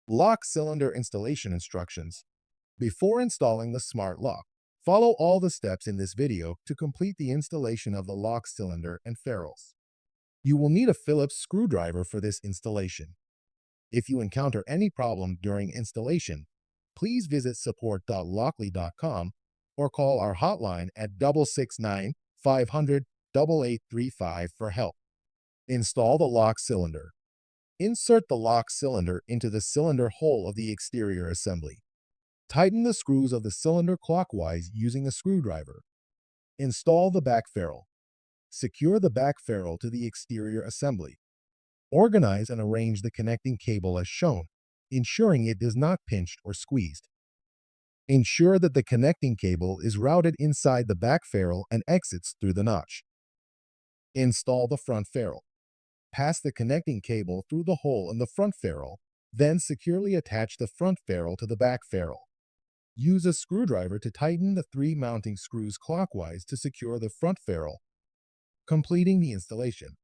Lock cylinder installation instructions. Before installing the smart lock, follow all the steps in this video to complete the installation of the lock cylinder and ferrules. You will need a Phillips screwdriver for this installation. If you encounter any problem during installation, please visit support.lockly.com or call our hotline at 669 500 8835 for help. Install the lock cylinder. Insert the lock cylinder into the cylinder hole of the exterior assembly. Tighten the screws of the cylinder clockwise using a screwdriver. Install the back ferrule. Secure the back ferrule to the exterior assembly. Organize and arrange the connecting cable as shown, ensuring it is not pinched or squeezed. Ensure that the connecting cable is routed inside the back ferrule and exits through the notch. Install the front ferrule. Pass the connecting cable through the hole in the front ferrule, then securely attach the front ferrule to the back ferrule. Use a screwdriver to tighten the 3 mounting screws clockwise to secure the front ferrule, completing the installation.